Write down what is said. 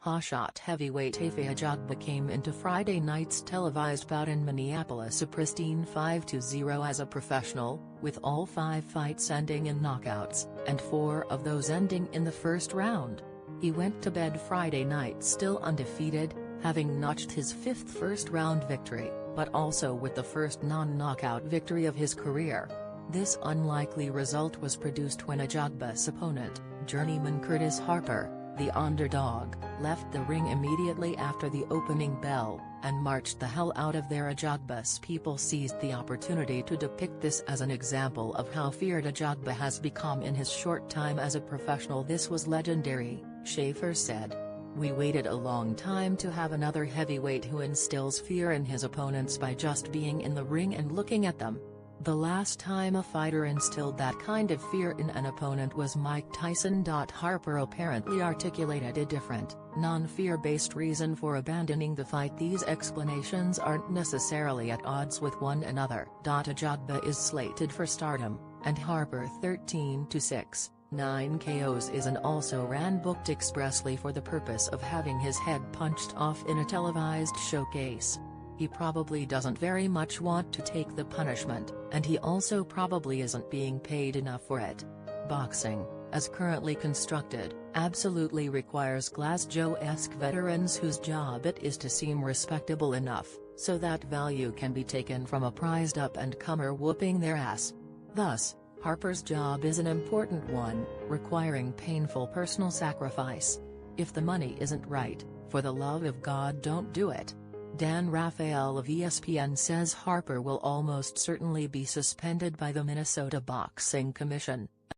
Hotshot heavyweight Efe Ajagba came into Friday night's televised bout in Minneapolis a pristine 5-0 as a professional, with all 5 fights ending in knockouts, and 4 of those ending in the first round. He went to bed Friday night still undefeated, having notched his 5th first-round victory, but also with the first non-knockout victory of his career. This unlikely result was produced when Ajagba's opponent, journeyman Curtis Harper, the underdog, left the ring immediately after the opening bell, and marched the hell out of there. Ajagba's people seized the opportunity to depict this as an example of how feared Ajagba has become in his short time as a professional. This was legendary, Schaefer said. We waited a long time to have another heavyweight who instills fear in his opponents by just being in the ring and looking at them. The last time a fighter instilled that kind of fear in an opponent was Mike Tyson. Harper apparently articulated a different, non-fear-based reason for abandoning the fight. These explanations aren't necessarily at odds with one another. Ajagba is slated for Stardom, and Harper 13-6, 9 KOs is an also ran booked expressly for the purpose of having his head punched off in a televised showcase. He probably doesn't very much want to take the punishment, and he also probably isn't being paid enough for it. Boxing, as currently constructed, absolutely requires Glasgow-esque veterans whose job it is to seem respectable enough, so that value can be taken from a prized up-and-comer whooping their ass. Thus, Harper's job is an important one, requiring painful personal sacrifice. If the money isn't right, for the love of God don't do it. Dan Rafael of ESPN says Harper will almost certainly be suspended by the Minnesota Boxing Commission.